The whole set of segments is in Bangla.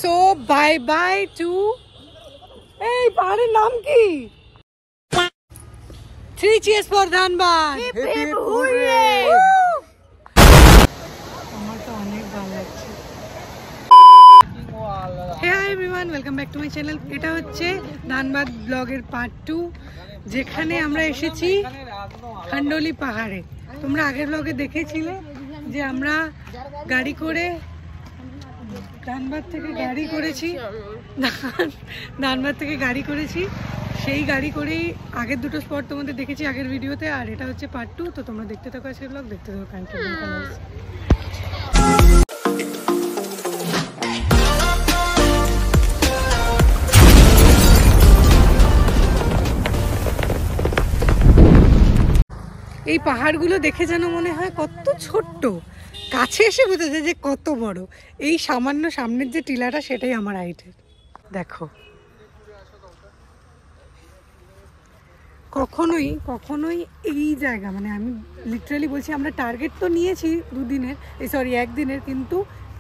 সো বাই বাই টু এই পাহাড়ের নাম কি? 3 cheers for ধানবাদ। আমার তো অনেক ভালো লাগছে। Hi everyone, welcome back to my channel. এটা হচ্ছে ধানবাদ ব্লগের পার্ট 2, যেখানে আমরা এসেছি খান্ডোলি পাহাড়ে। তোমরা আগের ব্লগে দেখেছিলে যে আমরা গাড়ি করে ধানবাদ থেকে গাড়ি করেছি। সেই গাড়ি করেই আগের দুটো স্পট তোমাদের দেখেছি আগের ভিডিওতে, আর এটা হচ্ছে পার্ট 2। তো তোমরা দেখতে থাকো আজকের ব্লগ, দেখতে থাকো কন্টিনিউ। এই পাহাড়গুলো দেখে যেন মনে হয় কত ছোট্ট, কাছে এসে বোঝা যায় যে কত বড়। এই সামান্য সামনের যে টিলাটা সেটাই আমার হাইটের। দেখো, কখনোই এই জায়গা, মানে আমি লিটারালি বলছি, আমরা টার্গেট তো নিয়েছি একদিনের, কিন্তু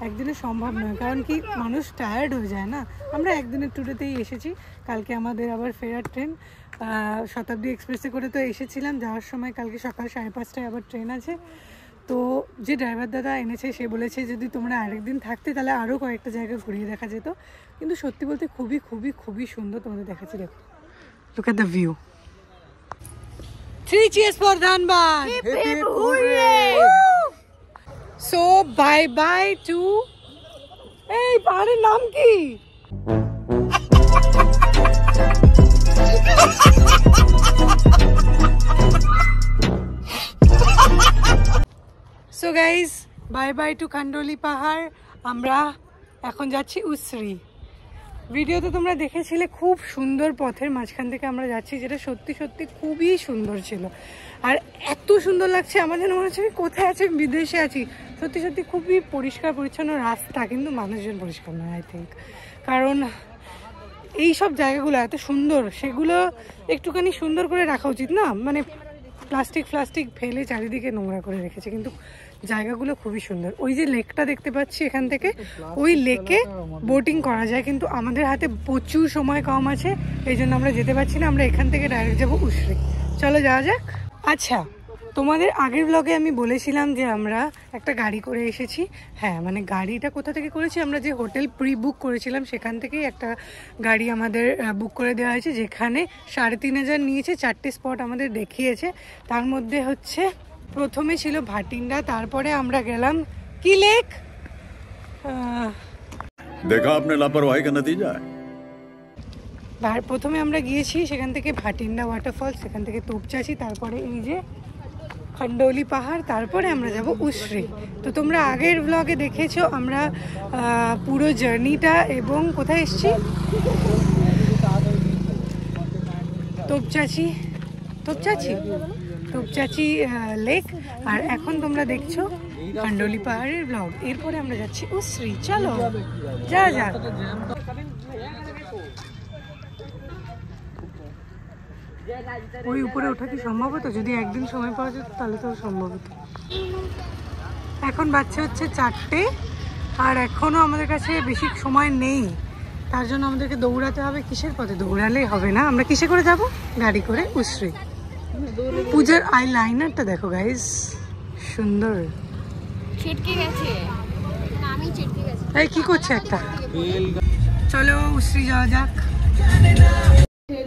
একদিনের সম্ভব নয়। কারণ কি, মানুষ টায়ার্ড হয়ে যায় না। আমরা একদিনের ট্যুরেতেই এসেছি। কালকে আমাদের আবার ফেরার ট্রেন, শতাব্দী এক্সপ্রেসে করে তো এসেছিলাম। যাওয়ার সময় কালকে সকাল 5:30টায় আবার ট্রেন আছে। তো যে ড্রাইভার দাদা এনেছে সে বলেছে যদি তোমরা আরেকদিন থাকতে তাহলে আরও কয়েকটা জায়গা ঘুরিয়ে দেখা যেত। কিন্তু সত্যি বলতে খুবই খুবই খুবই সুন্দর। তোমাদের দেখাচ্ছি, দেখো, look at the view. 3 cheers for Dhanbad. So bye bye to এই পাহাড়ের নাম কি? So guys, bye bye to Khandoli পাহাড়। আমরা এখন যাচ্ছি উসরি। ভিডিওতে তোমরা দেখেছিলে খুব সুন্দর পথের মাঝখান থেকে আমরা যাচ্ছি, যেটা সত্যি সত্যি খুবই সুন্দর ছিল। আর এত সুন্দর লাগছে, আমার যেন মনে হচ্ছে আমি কোথায় আছি, বিদেশে আছি। সত্যি সত্যি খুবই পরিষ্কার পরিচ্ছন্ন রাস্তা, কিন্তু মানুষজন পরিষ্কার নয় আই থিঙ্ক। কারণ এই সব জায়গাগুলো এত সুন্দর, সেগুলো একটুখানি সুন্দর করে রাখা উচিত না? মানে প্লাস্টিক ফেলে চারিদিকে নোংরা করে রেখেছে, কিন্তু জায়গাগুলো খুবই সুন্দর। ওই যে লেকটা দেখতে পাচ্ছি এখান থেকে, ওই লেকে বোটিং করা যায়, কিন্তু আমাদের হাতে প্রচুর সময় কম আছে, এই জন্য আমরা যেতে পারছি না। আমরা এখান থেকে ডাইরেক্ট যাবো উসরি। চলো যাওয়া যাক। আচ্ছা, তোমাদের আগের ব্লগে আমি বলেছিলাম যে আমরা একটা গাড়ি করে এসেছি। হ্যাঁ, মানে গাড়িটা কোথা থেকে করেছি, আমরা যে হোটেল প্রি বুক করেছিলাম সেখান থেকেই একটা গাড়ি আমাদের বুক করে দেওয়া হয়েছে, যেখানে 3,500 নিয়েছে। 4টে স্পট আমাদের দেখিয়েছে। তার মধ্যে হচ্ছে প্রথমে ছিল ভাটিন্ডা, তারপরে আমরা গেলাম কি লেক, দেখা আপনি লাপরওয়াহি কা নতিজা। প্রথমে আমরা গিয়েছি সেখান থেকে ভাটিন্ডা ওয়াটারফল, সেখান থেকে তোপচাচি, তারপরে এই যে খান্ডোলি পাহাড়, তারপরে আমরা যাব উসরি। তো তোমরা আগের ব্লগে দেখেছো আমরা পুরো জার্নিটা, এবং কোথায় এসেছি, তোপচাচি লেক। আর এখন তোমরা দেখছো খান্ডোলি পাহাড়ের ব্লগ। এরপরে আমরা যাচ্ছি উসরি। চলো যা যাক। ওই উপরে ওঠা কি সম্ভব হতো? যদি একদিন সময় পাওয়া যেত তাহলে তো সম্ভব হতো। এখন বাচ্চা হচ্ছে 4টে, আর এখনও আমাদের কাছে বেশি সময় নেই। তার জন্য আমাদেরকে দৌড়াতে হবে। কিসের পথে? দৌড়ালেই হবে না। আমরা কিসে করে যাব? গাড়ি করে উসরি। পূজার আই লাইনারটা দেখো গাইস, সুন্দর। এই কি করছে একটা? চলো উসরি যাওয়া যাক।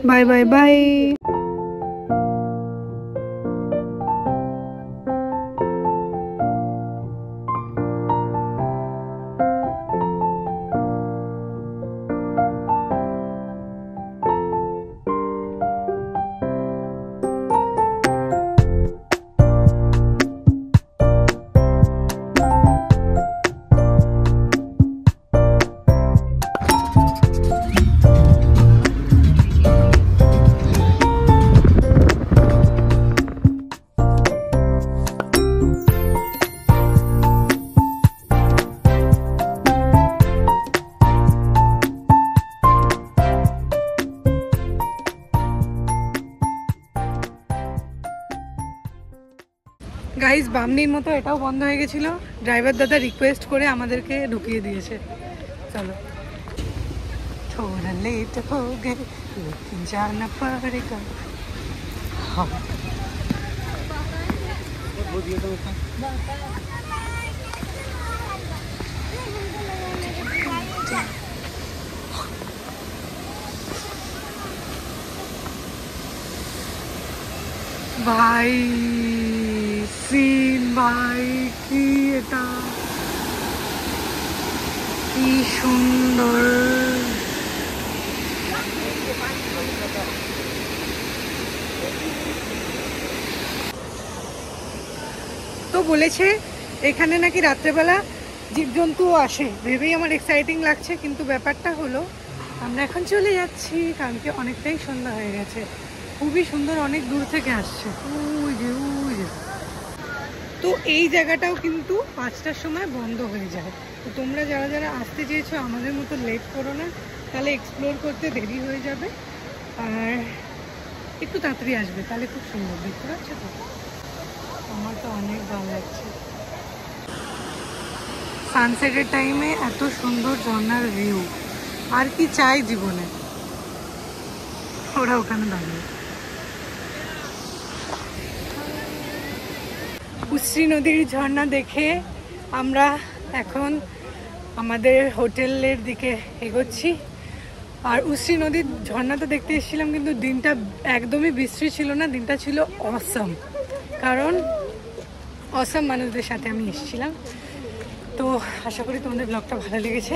Bye bye bye. গাইস, বামনির মতো এটাও বন্ধ হয়ে গেছিল। ড্রাইভার দাদা রিকোয়েস্ট করে আমাদেরকে ঢুকিয়ে দিয়েছে। চলো थोड़ा लेट हो गए लेकिन जाना पड़ेगा। हाँ ভাই সিন ভাই কি এটা কি সুন্দর। তো বলেছে এখানে নাকি রাত্রেবেলা জীবজন্তুও আসে, ভেবেই আমার এক্সাইটিং লাগছে। কিন্তু ব্যাপারটা হলো আমরা এখন চলে যাচ্ছি কারণ কি অনেকটাই সন্ধ্যা হয়ে গেছে। খুবই সুন্দর, অনেক দূর থেকে আসছে। ওই যে তো এই জায়গাটাও কিন্তু 5টার সময় বন্ধ হয়ে যায়। তো তোমরা যারা যারা আসতে চেয়েছো আমাদের মতো লেট করো না, তাহলে এক্সপ্লোর করতে দেরি হয়ে যাবে। আর একটু তাড়াতাড়ি আসবে, তাহলে খুব সুন্দর দেখতে পাচ্ছ তো। আমার তো অনেক ভালো লাগছে সানসেটের টাইমে এত সুন্দর ঝর্ণার ভিউ। আর কি চাই জীবনে। ওরা ওখানে দাঁড়িয়ে উশ্রী নদীর ঝর্ণা দেখে আমরা এখন আমাদের হোটেলের দিকে এগোচ্ছি। আর উশ্রী নদীর ঝর্ণাটা দেখতে এসেছিলাম, কিন্তু দিনটা একদমই বৃষ্টি ছিল না, দিনটা ছিল অসম। কারণ অসম মানুষদের সাথে আমি এসেছিলাম। তো আশা করি তোমাদের ব্লগটা ভালো লেগেছে।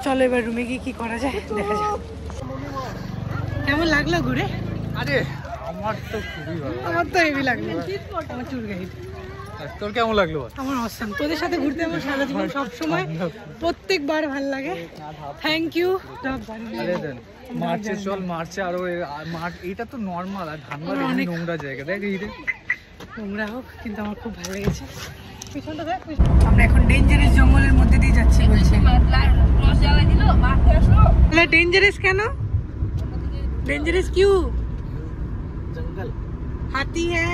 চলো এবার রুমে গিয়ে কি করা যায় দেখা যাক। কেমন লাগলো ঘুরে? আরে আমার তো খুবই ভালো, আমার তো হেভি লাগলো। আমার ট্যুর গাইড। তোর কেমন লাগলো? আমার অসম। তোদের সাথে ঘুরতে আমার সারা জীবন সবসময় প্রত্যেকবার ভালো লাগে। Thank you. মার্চে চল, মার্চে আরো এইটা তো নর্মাল। আর ধানবাদ অনেক নোংরা জায়গা, দেখ এই নোংরা হোক কিন্তু আমার খুব ভালো লেগেছে। পিছনটা দেখ। আমরা এখন ডেঞ্জারাস জঙ্গলের মধ্যে দিয়ে যাচ্ছি বলছে। ডেঞ্জারাস কেন? डेंजरस क्यों? जंगल हाथी है,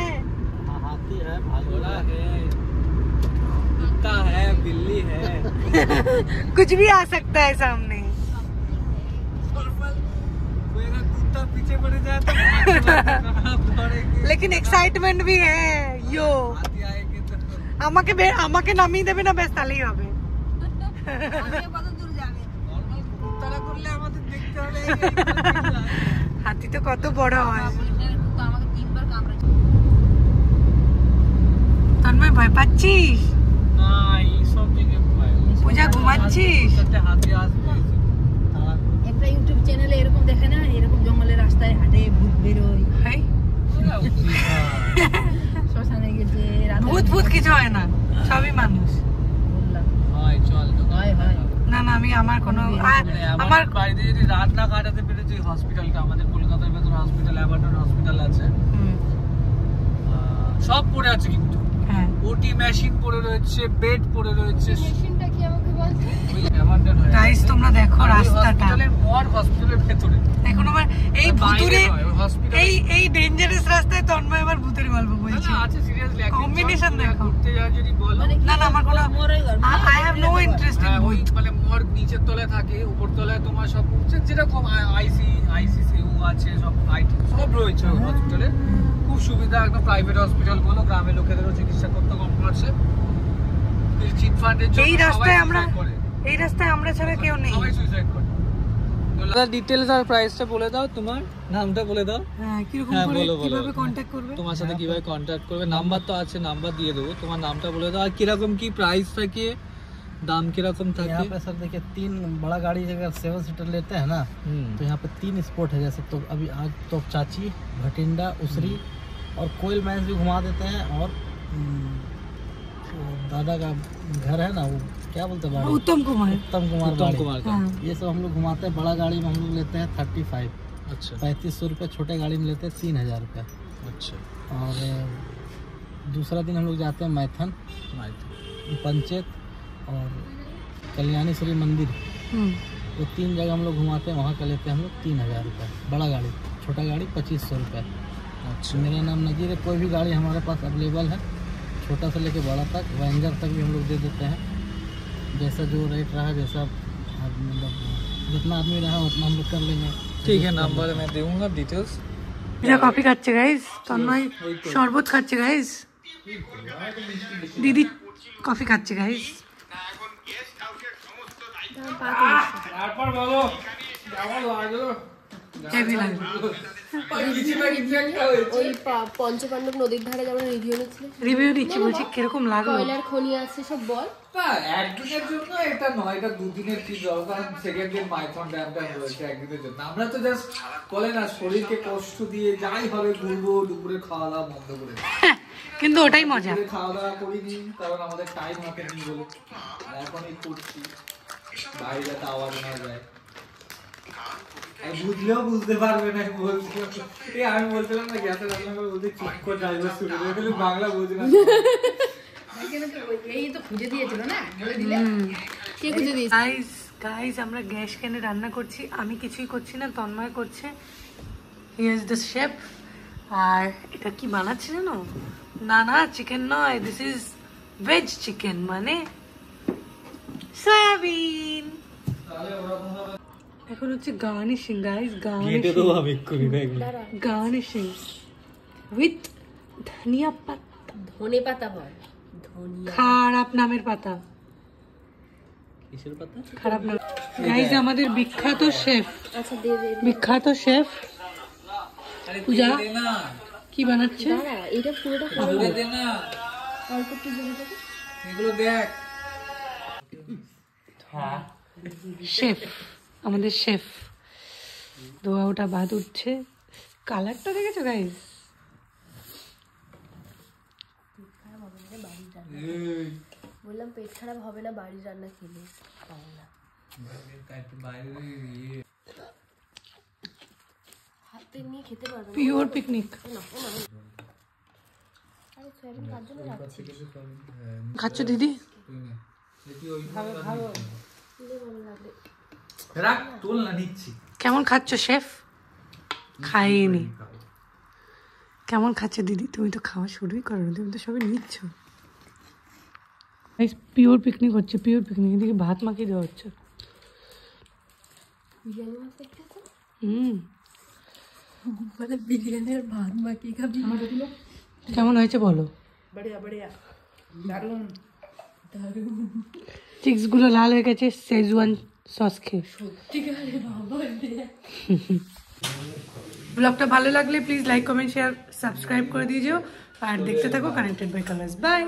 हाथी है, भालू है, कुत्ता है, बिल्ली है कुछ भी आ सकता है सामने। कुत्ता पीछे पड़ जाए तो लेकिन एक्साइटमेंट भी है। यो আমাকে আমাকে নামিয়ে দেবে না, বেশ তাহলেই হবে। হাতি তো কত বড় হয়। তন্ময় ভয় পাচ্ছিস? না, এইসব দিকে পূজা ঘুমাচ্ছিস? হাতি আসবে। একটা ইউটিউব চ্যানেলে এরকম দেখে না, এরকম জঙ্গলের রাস্তায় হাঁটে, ভূত বেরোয়, শ্মশানে গেছে। ভূত ভূত কিছু হয় না, সবই মানুষ। না না, আমি আমার কোনো আমার বাড়িতে যদি রাত না কাটাতে পেরেছি হসপিটালটা, আমাদের কলকাতার ভেতরে হসপিটাল, অ্যাবার্টন হসপিটাল আছে, সব পড়ে আছে কিন্তু ওটি মেশিন পড়ে রয়েছে, বেড পড়ে রয়েছে। মেশিনটা কি আমাকে বলতে? গাইস তোমরা দেখো রাস্তাটা, হসপিটালের মর হসপিটালের ভেতরে। এখন আবার এই ভূতুরে এই ডেঞ্জারাস রাস্তায় তন্ময় আবার ভূতের গল্প বলছে। আচ্ছা সিরিয়াসলি কম্বিনেশন দেখো। ঘুরতে যাওয়া যদি বলো, না না আমার কোনো I have no interest in ওই ভূত। মানে মর নিচের তলায় থাকে, উপর তলায় তোমার সব যেরকম আইসিসিউ আছে, সব আইটি সব রয়েছে হসপিটালে। খুব সুবিধা, একদম প্রাইভেট হসপিটাল বলো, গ্রামের লোকেদেরও চিকিৎসা করতে কম খরচে। চিট ফান্ডের জন্য এই রাস্তায় আমরা ছাড়া কেউ নেই। সবাই সুইসাইড করে। ডিটেইলস আর প্রাইসটা বলে দাও, তোমার নামটা বলে দাও। হ্যাঁ, কিরকম করে কিভাবে কন্টাক্ট করবে? তোমার সাথে কিভাবে কন্টাক্ট করবে? নাম্বার তো আছে, নাম্বার দিয়ে দেবো। তোমার নামটা বলে দাও, আর কিরকম কি প্রাইস থাকে, দাম किरकम था? यहाँ पे सर देखिए 3 बड़ा गाड़ी अगर 7 सीटर लेते हैं ना, तो यहाँ पे 3 स्पॉट है। जैसे तो अभी आज तो चाची, भटिंडा, उसरी और कोयल माइंस भी घुमा देते हैं। और दादा का घर है ना, वो क्या बोलते हैं, उत्तम कुमार का ये सब हम लोग घुमाते हैं। बड़ा गाड़ी में हम लोग लेते हैं 35। अच्छा, 3500 रुपये। छोटे गाड़ी में लेते हैं 3000 रुपये। अच्छा। और दूसरा दिन हम लोग जाते हैं मैथन, पंचायत और कल्याणी श्री मंदिर। वो 3 जगह हम लोग घुमाते हैं। वहाँ का लेते हैं हम लोग 3000 रुपये बड़ा गाड़ी, छोटा गाड़ी 2500 रुपये। अच्छा, मेरा नाम नज़ीर है। कोई भी गाड़ी हमारे पास अवेलेबल है, छोटा से लेके बड़ा तक, वेंजर तक भी हम लोग दे देते हैं। जैसा जो रेट रहा, जैसा मतलब जितना आदमी रहा उतना हम लोग कर लेंगे। ठीक है, नंबर मैं दूंगा, डिटेल्स। এটা কফি খাচ্ছে গাইস, তন্ময় শরবত খাচ্ছে গাইস, দিদি কফি খাচ্ছে গাইস। তারপর বলো কেমন লাগলো? হেভি লাগলো। ওই পঞ্চপাণ্ডব নদীর ধারে যেমন রিভিউ নিচ্ছিল, রিভিউ দিচ্ছি, বলছি কিরকম লাগলো। কয়লার খনি আছে সব বল। একদিনের জন্য এটা নয়, এটা দুদিনের কি জল, কারণ সেকেন্ড দিন মাইথন ড্যাম রয়েছে একদিনের জন্য। আমরা তো জাস্ট বলে না শরীরকে কষ্ট দিয়ে যাই হবে ঘুরবো, দুপুরে খাওয়া দাওয়া বন্ধ করে, কিন্তু ওটাই মজা। খাওয়া দাওয়া করিনি কারণ আমাদের টাইম হাতে নেই বলে, এখনই করছি বাইরে যাতে আওয়াজ না যায়। বুঝলেও বুঝতে পারবে না বলছি। আমি বলছিলাম না গ্যাসে রান্না করে বলতে চুপ করে ড্রাইভার শুরু করে দিল, বাংলা বুঝি না। এই তো খুঁজে দিয়েছিল না, বলে দিলে কে খুঁজে দিয়েছে? গাইস গাইস আমরা গ্যাস কেনে রান্না করছি, আমি কিছুই করছি না, তন্ময় করছে। He is the chef. আর এটা কি বানাচ্ছে জানো? না না চিকেন নয়, দিস ইজ ভেজ চিকেন, মানে সয়াবিন। এখন হচ্ছে গার্নিশিং গাইস, গার্নিশিং উইথ ধনিয়া পাতা। ধনে পাতা হয়, ধনিয়া। খারাপ নামের পাতা, किसर पता? খারাপ নাম। গাইস আমাদের বিখ্যাত শেফ, আচ্ছা দে দে বিখ্যাত শেফ পূজা কি বানাচ্ছে? দাঁড়া, এটা পুরোটা খাওয়া দে না, অল্প একটু জলে দেবে। এগুলো দেখ। শেফ, আমাদের শেফ। ধোয়া ওটা ভাত উঠছে, কালারটা দেখেছো গাইস? বললাম পেট খারাপ হবে না বাড়ির রান্না খেলে, পাবো না। হাতে নিয়ে খেতে পারবে না। Pure picnic. আরে সয়াবিন কার জন্য রাখছি? খাচ্ছ দিদি? রাখ, তোল না, নিচ্ছি। কেমন খাচ্ছ শেফ? খাইনি। কেমন খাচ্ছে দিদি? তুমি তো খাওয়া শুরুই করো, তুমি তো সবাই নিচ্ছ। পিওর পিকনিক হচ্ছে, পিওর পিকনিক। এদিকে ভাত মাখিয়ে দেওয়া হচ্ছে। বিরিয়ানি মাছ দেখতে মানে বিরিয়ানি আর ভাত মাখিয়ে খাবি? কেমন হয়েছে বলো? বড়িয়া বড়িয়া, দারুণ দারুণ। চিক্স গুলো লাল হয়ে গেছে শেজওয়ান সস খেয়ে। ব্লগটা ভালো লাগলে please like comment share subscribe করে দিও আর দেখতে থাকো কানেক্টেড বাই কালার্স। বাই।